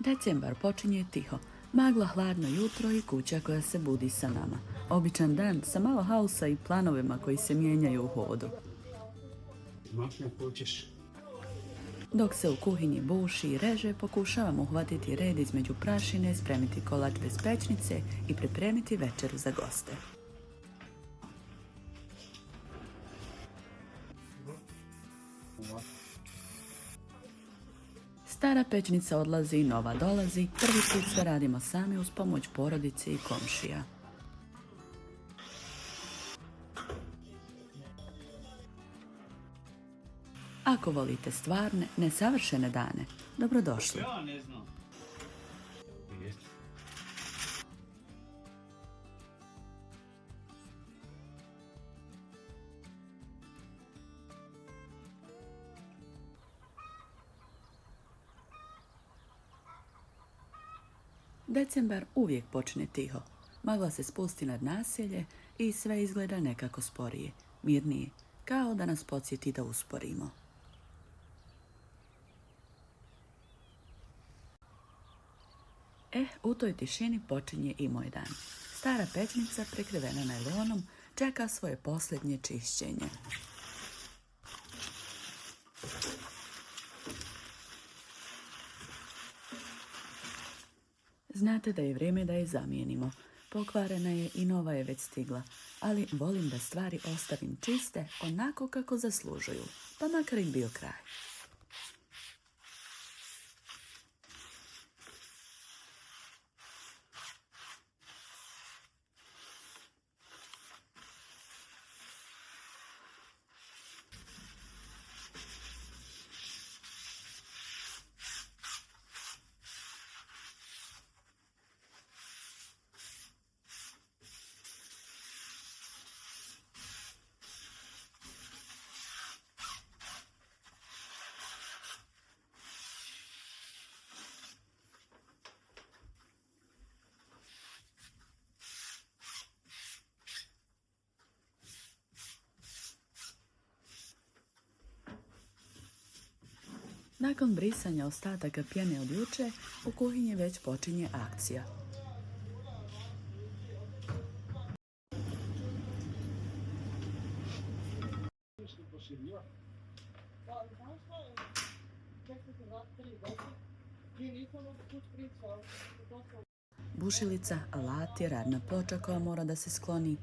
Decembar počinje tiho. Magla, hladno jutro i kuća koja se budi sa nama. Običan dan sa malo haosa i planovima koji se mijenjaju u hodu. Dok se u kuhinji buši i reže, pokušavam uhvatiti red između prašine, spremiti kolač bez pećnice i pripremiti večeru za goste. Stara pećnica odlazi i nova dolazi, prvi put sve radimo sami uz pomoć porodice i komšija. Ako volite stvarne, nesavršene dane, dobrodošli. Ja ne znam. Decembar uvijek počne tiho. Magla se spusti nad naselje i sve izgleda nekako sporije, mirnije, kao da nas podsjeti da usporimo. U toj tišini počinje i moj dan. Stara pećnica, prekrivena najlonom, čeka svoje posljednje čišćenje. Znate da je vrijeme da je zamijenimo. Pokvarena je i nova je već stigla, ali volim da stvari ostavim čiste onako kako zaslužuju, pa makar im bio kraj. Nakon brisanja ostataka pjene od juče, u kuhinji već počinje akcija. Bušilica, alati, radna ploča koja mora da se skloni.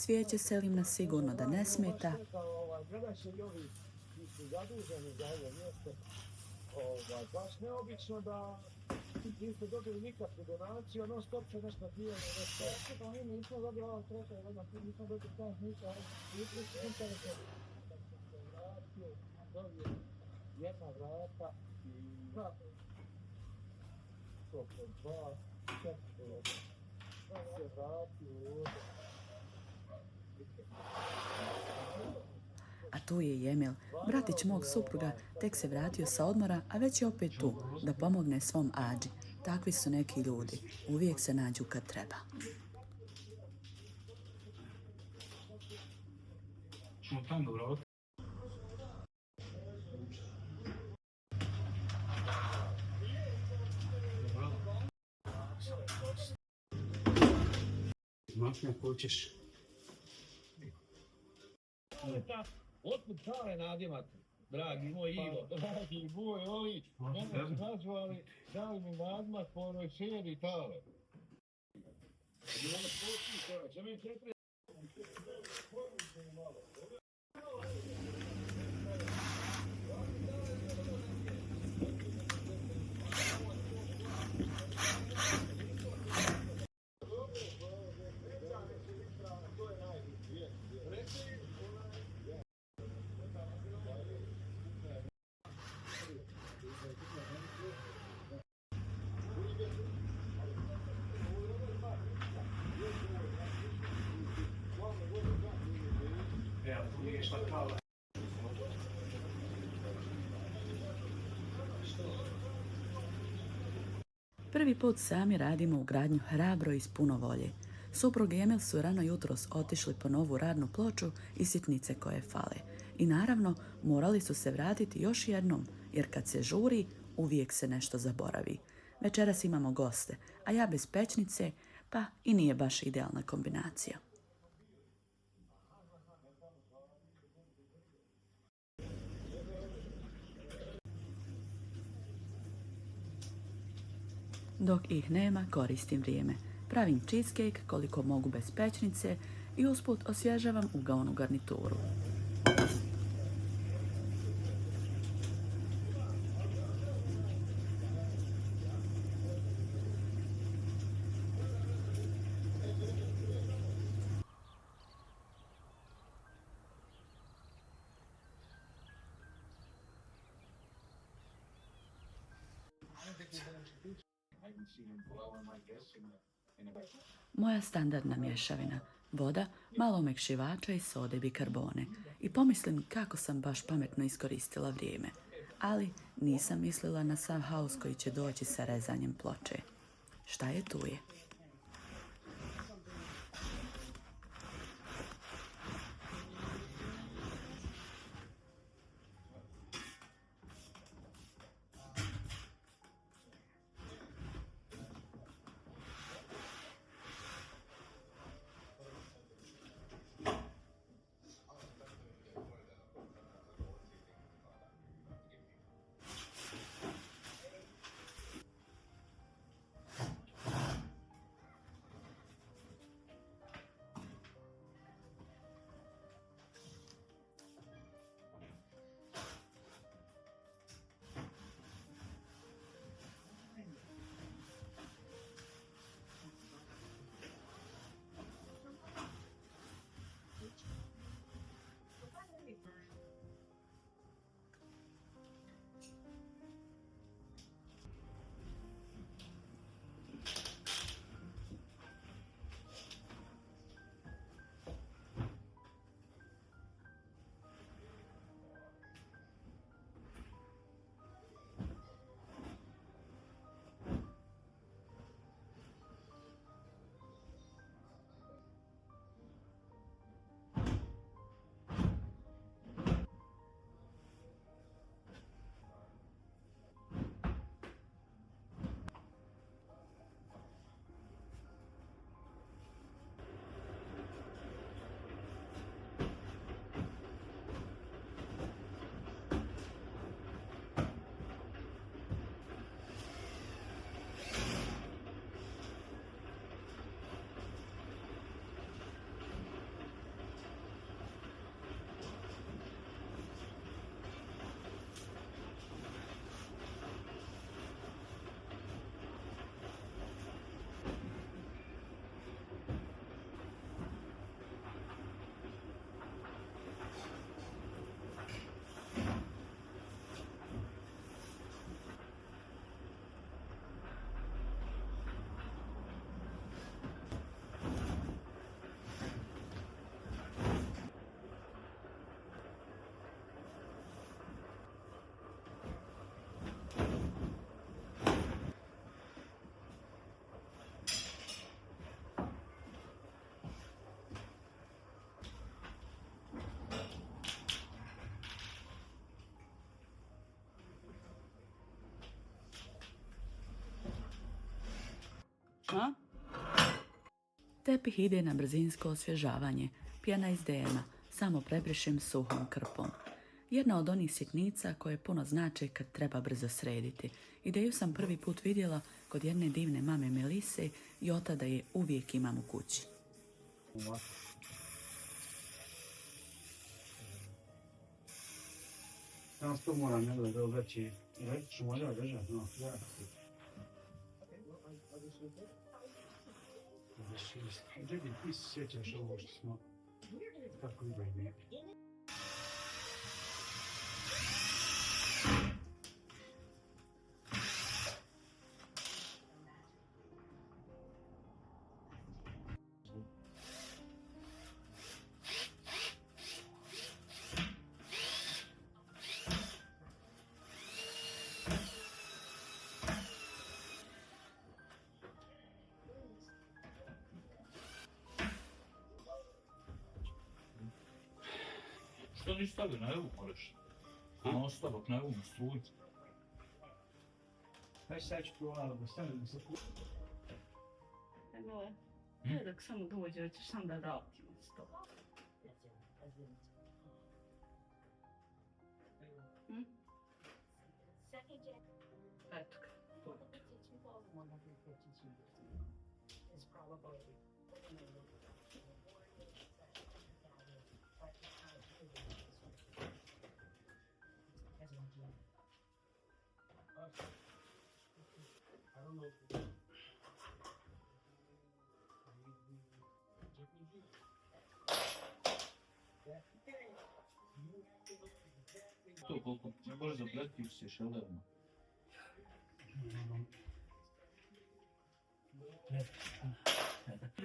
Cvijeće selim na sigurno da ne smeta. Baš neobično da niste dobili nikakvu donaciju, ono stop će nešto pijeno, nešto. Pa mi nismo dobili ovo treća, nismo dobili taj ništa, jutri su interese. Kad sam se vratio, dobio jedna vrata i oko dva, četiri, se vratio ovdje. A tu je i Emil, bratić mog supruga, tek se vratio sa odmora, a već je opet tu, da pomogne svom Adži. Takvi su neki ljudi, uvijek se nađu kad treba. Makne hoćeš. Otkud čale nadimat, dragi moj Ivo, dragi moj Olić, mene su nazvali, dali mi nadimat po onoj seriji Tale. Prvi put sami radimo ugradnju hrabro i s puno volje. Suprug i Emil su rano jutros otišli po novu radnu ploču i sitnice koje fale. I naravno, morali su se vratiti još jednom, jer kad se žuri, uvijek se nešto zaboravi. Večeras imamo goste, a ja bez pećnice, pa i nije baš idealna kombinacija. Dok ih nema, koristim vrijeme. Pravim cheesecake koliko mogu bez pećnice i usput osvježavam ugaonu garnituru. Moja standardna mješavina, voda, malo omekšivača i sode bikarbone. I pomislim kako sam baš pametno iskoristila vrijeme. Ali nisam mislila na sav haos koji će doći sa rezanjem ploče. Šta je tu je? A? Tepih ide na brzinsko osvježavanje, pjena iz DM-a, samo prebrišem suhom krpom. Jedna od onih sitnica koje puno znače kad treba brzo srediti. Ideju sam prvi put vidjela kod jedne divne mame Melise i od tada je uvijek imam u kući. Danas to moram da veći, ću možda držati, no, ja. Gdje bi ti se sjećaš ovo što smo, kako ide i ne? to nisi stavio na evo, moraš. No, stavak na evo, na struju. Kaj sad ću provati, da stavim se tu. Ne, dok samo dođe, hoćeš sam da vratimo sto. Eto ga. To koliko ne možeš zapletiti se šelderima.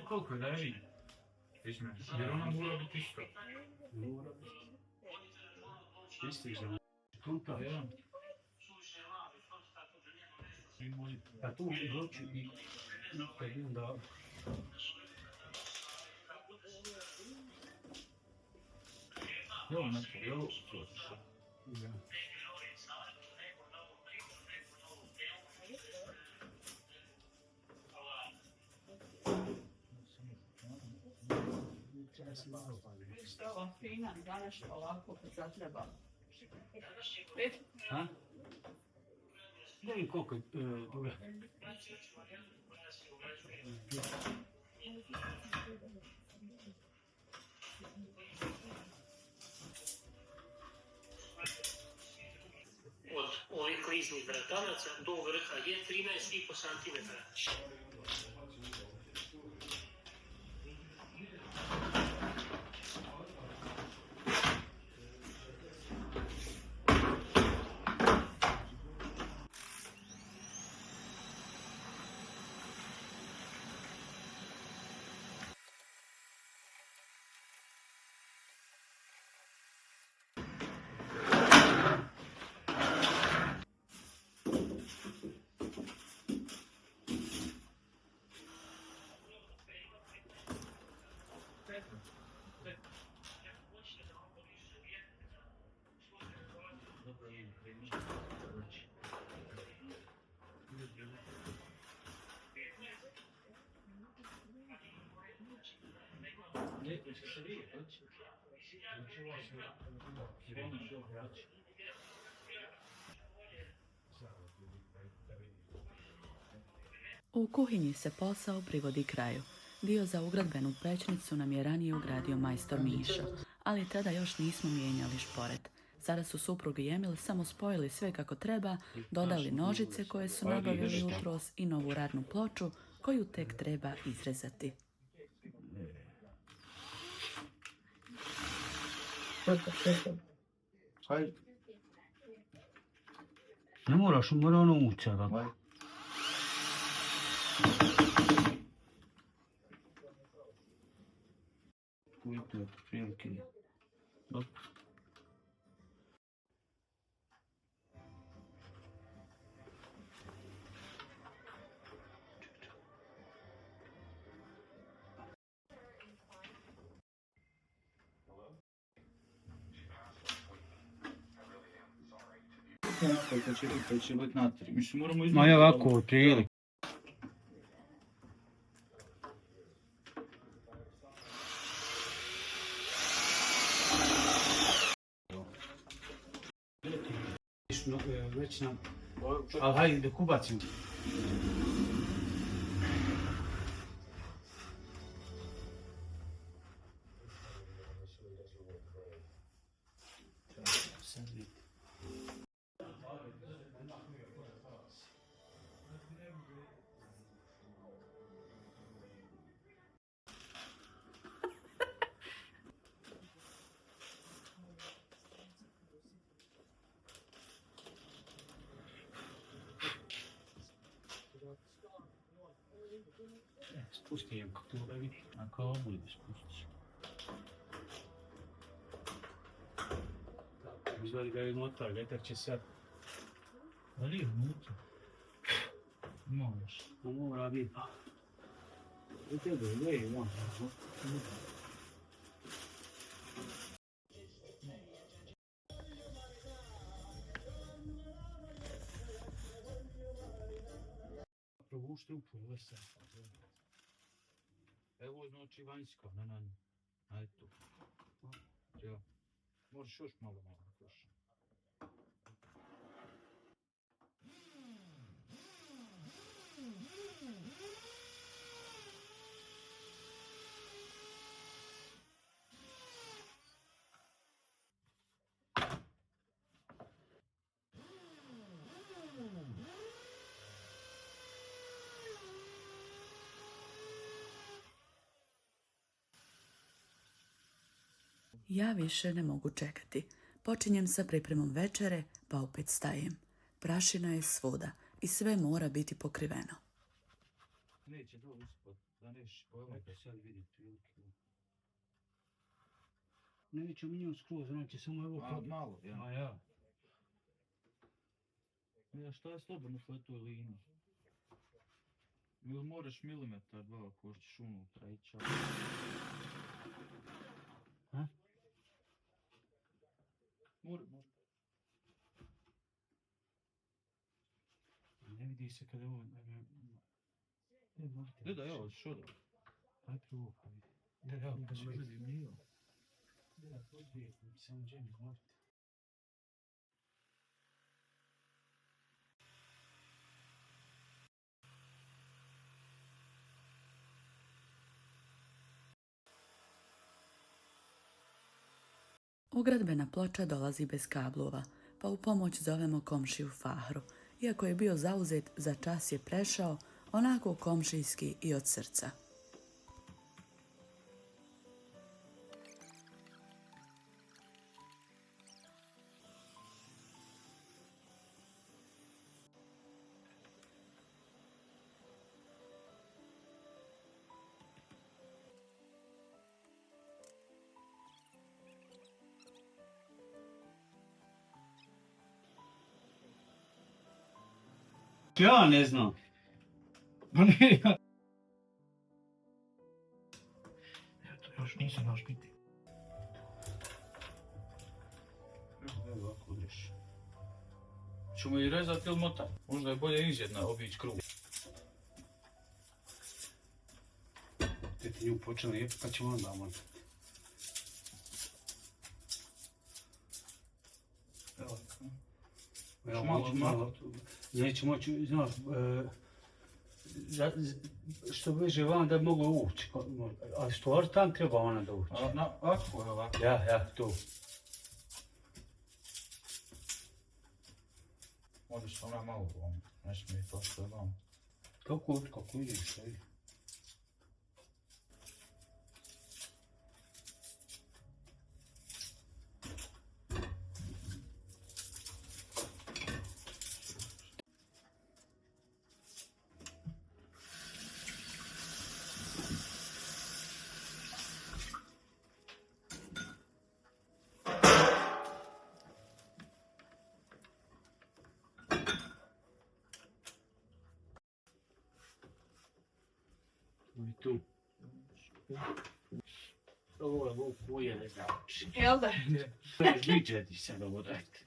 Koliko je da je vidim? Jer ona mora biti isto. Mora biti. Isti za punta. Ja. A tu doći i kad vidim da... Evo neko, evo. Ja. Ništa ova fina, danas ovako kad zatreba. Ha? Ne vidim koliko je duga. Od ovih kliznih vratanaca do vrha je 13,5 cm. U kuhinji se posao privodi kraju. Dio za ugradbenu pećnicu nam je ranije ugradio majstor Mišo, ali tada još nismo mijenjali šporet. Sada su suprug i Emil samo spojili sve kako treba, dodali nožice koje su nabavili jutros i novu radnu ploču koju tek treba izrezati. Hajde. Ne moraš, mora ono ući sada. Ujutno, prilike. Dobro. To će biti natri. Mislim, moramo Ma je ovako, prilike. Već nam, ali hajde da kubacimo. Spusti jem kako to da vidi. Ako ovo bude spustiš. Izvadi ga je unutra, vetar će sad. Ali je unutra. Možeš. No mora biti. U tebe, gdje je on? provuš trupu, ovo se. Evo znači vanjska, ne. Ajde tu. Ja. Možeš još malo još. Ja više ne mogu čekati. Počinjem sa pripremom večere, pa opet stajem. Prašina je svuda i sve mora biti pokriveno. Neće to ispod, da neš, pojavajte sad vidjeti. Neće minjom skroz, znači samo evo... A, malo, ja. A ja. Ja, šta je slobodno po toj liniji? Ili moraš milimetar, dva, ako hoćeš unutra i čak. Ha? Može. Ne vidi se kada ovo... Da, evo, što da? Aj prvo, pa vidi. Da, evo, pa ću vidim, nije. Da, podvijem, samo džemi, možete. Ugradbena ploča dolazi bez kablova, pa u pomoć zovemo komšiju Fahru. Iako je bio zauzet, za čas je prešao, onako komšijski i od srca. Ja ne znam. Ma ne, ja... Eto, još nisam baš biti. Evo ovako ideš. Ćemo i rezati ili motat? Možda je bolje izjedna obići krug. Te ti nju počeli jeti, pa ćemo onda motat. Evo. Evo, Malo. neću moći, znaš, što bliže van da bi mogla ući. A stvar tam treba ona da ući. Ovako je ovako. Ja, tu. Možeš ona malo vam. Ne smije to što je vam. Kako ideš, ajde. I tu. Ovo je ovo kuje, ne znam. Jel da? Viđe ti sad ovo dajte.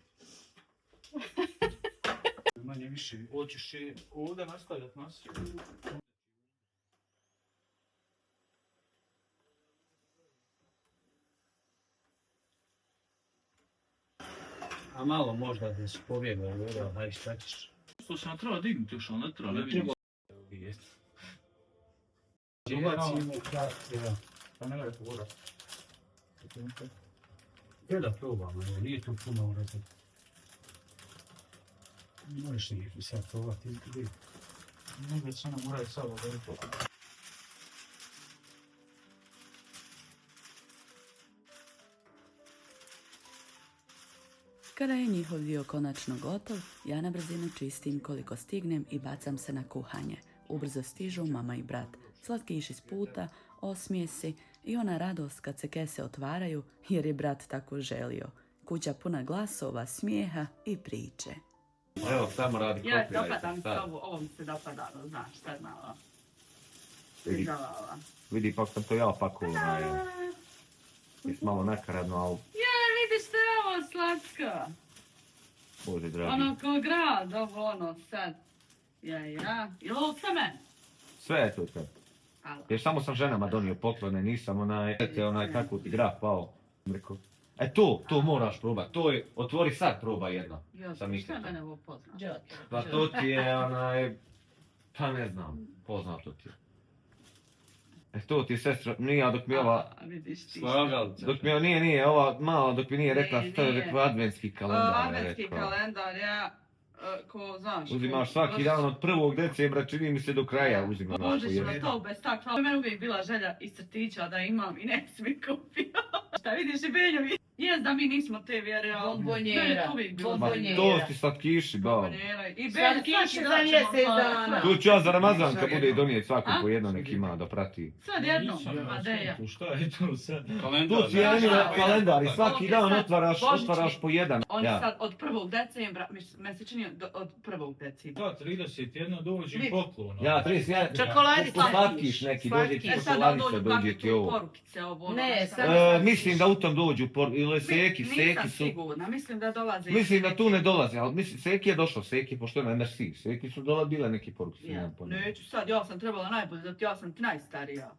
Manje više. Hoćeš i ovdje nastavljati nas? A malo možda da se pobjegla, aj šta ćeš? To se nam treba dignuti još, ali ne treba, ne vidim. Ubacimo krat, ja. Pa ne gledaj voda. Gdje da probamo, nije to puno urati. Možeš li sad probati, vidi. Negdje se nam moraju sad odrediti. Kada je njihov dio konačno gotov, ja na brzinu čistim koliko stignem i bacam se na kuhanje. Ubrzo stižu mama i brat. Slatkiš iz puta, osmijesi i ona radost kad se kese otvaraju jer je brat tako želio. Kuća puna glasova, smijeha i priče. Evo, samo radi kopirajte. Ja, dopada mi se ovo mi se dopadalo, znaš, sad malo. Vidi, pak sam to ja pakovala. Jesi malo nakaradno, ali... Vidiš što je ovo slatko? Bože dragi. Ono ko grad, ovo ono sad. Ja. Je li ovo sve meni? Sve je to tebi. Hvala. Jer samo sam ženama donio poklone, nisam onaj kako ti graf pao. Rekao, to moraš probat, to je, otvori sad proba jedno. Jo, Sam šta ikad. mene ovo poznaš? Pa to ti je pa ne znam, poznato ti je. To ti je sestra, nije, dok mi ova, Vidiš ti. Slagalica. dok mi nije, ova mala, dok mi nije rekla Nije, što je nije. rekao adventski kalendar. je Adventski rekao. kalendar, ja, ko znaš. Uzimaš svaki dan od 1. decembra, čini mi se do kraja uzimaš. po Možeš jedan. na to bez stakla. To je meni uvijek bila želja iz crtića da imam i ne si mi kupio. Šta vidiš i Benjovi? Jes da mi nismo te vjere, ali Bombonjera. meni je to uvijek bilo Ma Bombonjera. to ti slatkiši, bao. Bombonjera. I Ben, Slatkiši za mjesec dana. Tu ću ja za Ramazan kad bude donijeti svakom po jedno nek ima da prati. Sad jednom, Madeja. Šta je to sad? Tu ti je kalendar i svaki dan otvaraš po jedan. Oni Ja. sad od 1. decembra, meni se čini od 1. decembra. Da, 31 dođe Vidi. poklon. Ja, 31. Čokoladice. Slatkiš neki, dođe ti E sad da čokoladice, dođu dođe kakve ti tu ovo. porukice, ovo ono. Ne, šta. sad- Mislim da u tom dođu, ili seki Nisam su. sigurna, mislim da dolaze. Mislim da tu ne dolazi, ali mislim, Seki je došao, Seki, pošto je na MRC, Seki su bile neki poruke. Ja, neću sad, ja sam trebala najbolje, zato ja sam ti najstarija.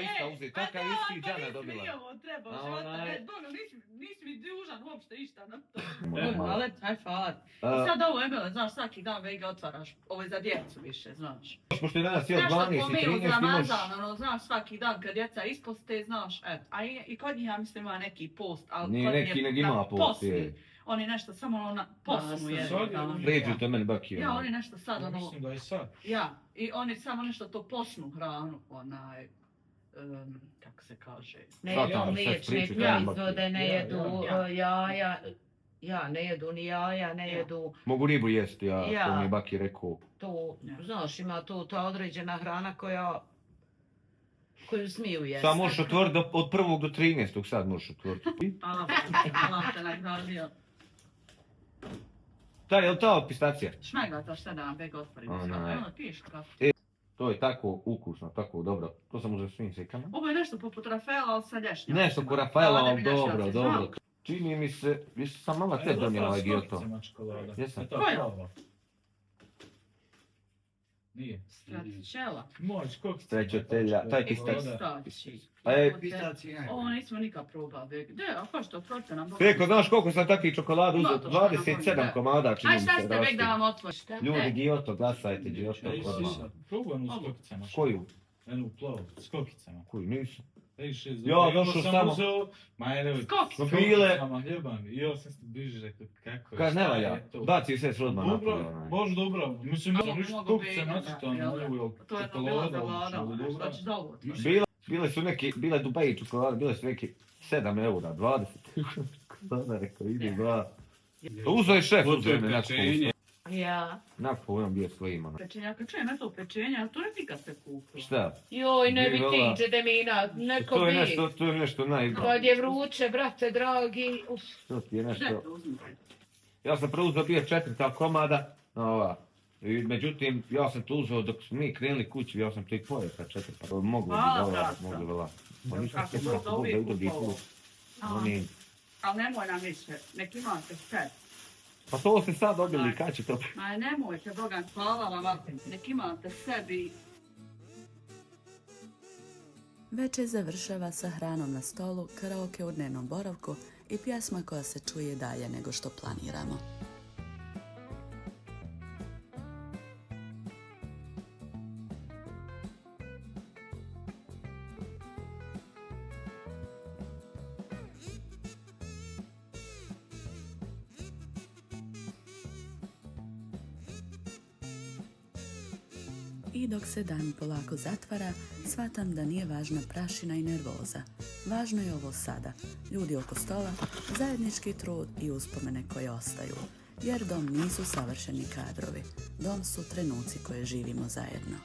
Ista uzeti, takav isti džana dobila. Nije ovo trebao, A života, onaj- ne, Boga, nisi mi dužan uopšte išta na to. Malo. Ali, aj hvala. I sad ovo Emile, znaš, svaki dan već ga otvaraš, ovo je za djecu više, znaš. Pošto je danas još Nešto 12 ko i mi 13 uz imaš... Ramazan, ono, znaš, svaki dan kad djeca isposte, znaš, eto. A i kod njih, ja mislim, ima neki post, ali Nije kod neki, njih nego na ima post, posni. je. Oni nešto samo ono na posnu je. sad je ono. ono- Priđu to meni baki. Ja, oni nešto sad, Ja ono, mislim da je sad. ja, i oni samo nešto to posnu hranu, onaj, kako se kaže. Ne Da, jedu tamo, sad mliječne priču, proizvode, ne ja, jedu ja. jaja. Ja, ne jedu ni jaja, ne jedu Mogu ribu jesti, ja, Ja. to mi je baki rekao. to, Ja. znaš, ima tu ta određena hrana koju smiju jesti. Sad možeš otvoriti od 1. do 13. sad možeš otvoriti. Allah te nagradio. Je li ta pistacija? Šmegla to šta da vam beg otvorim. Onaj. Ono piješ kako. To je tako ukusno, tako dobro. To sam uzeo svim sekama. Ovo je nešto poput Rafaela, ali sa lješnjom. Nešto ko Rafaela, ali dobro, Znao. dobro. Čini mi se, više sam mama te donijela ovaj Giotto. Jesam. Koja? Nije. Stratičela. Moj, skok. Stracciatella, taj pistacija. Pistači. Ovo nismo nikad probali. Gdje, a ko što otvorite nam? Reko, znaš koliko sam takvih čokolada uzeo? Ima to što nam 27 voli, komada čini Aj mi šta se ste vek da rasti. vam otvoriš? Ljudi, Giotto, glasajte, Giotto, odmah. Probam u skokicama. Koju? Enu plavu, skokicama. Koju, nisu. Ja, došao samo- Skokice. Bile- I ja sam se bliže rekao kako je. Kad ne šta valja, je to? baci sve s odmah Dobro, napolje, onaj. baš dobro. Mislim, Ja, ja ne sam mogu skokice biti, nacrtano, jel da? evo, To je to bila čokolada, zavlada, ovo, ono, dobro. šta ćeš da ovo otvoriš? Bile su neki, bile Dubai čokolade, bile su neki 7 eura, 20. Sada rekao, ide 2. Uzeo je šef, uzeo je me nakon. Ja. Nakon on bio svojim, ono. Pečenjaka, čujem ja to pečenje, ali to ne nikad se kupilo. Šta? Joj, ne bi Bila- ti Đedemina, neko To je bi. nešto Kad je vruće, brate dragi, uf. To ti je Šta nešto. to uzmite? Ja sam preuzeo bio 4 komada, ova. I međutim, ja sam to uzeo dok smo mi krenuli kući, ja sam to i pojeo sa 4, pa mogu bi Hvala, dola, brate. mogu vela. Pa nisam Kako se to kako Bog uvijek da udobri kupovao. put. Oni, Ali nemoj nam više, nek imate sve. pa to ste sad dobili, kad će to? Aj nemojte, Bogan, hvala vam, nek imate sebi. Večer završava sa hranom na stolu, karaoke u dnevnom boravku i pjesma koja se čuje dalje nego što planiramo. I dok se dan polako zatvara, shvatam da nije važna prašina i nervoza. Važno je ovo sada, ljudi oko stola, zajednički trud i uspomene koje ostaju. Jer dom nisu savršeni kadrovi, dom su trenuci koje živimo zajedno.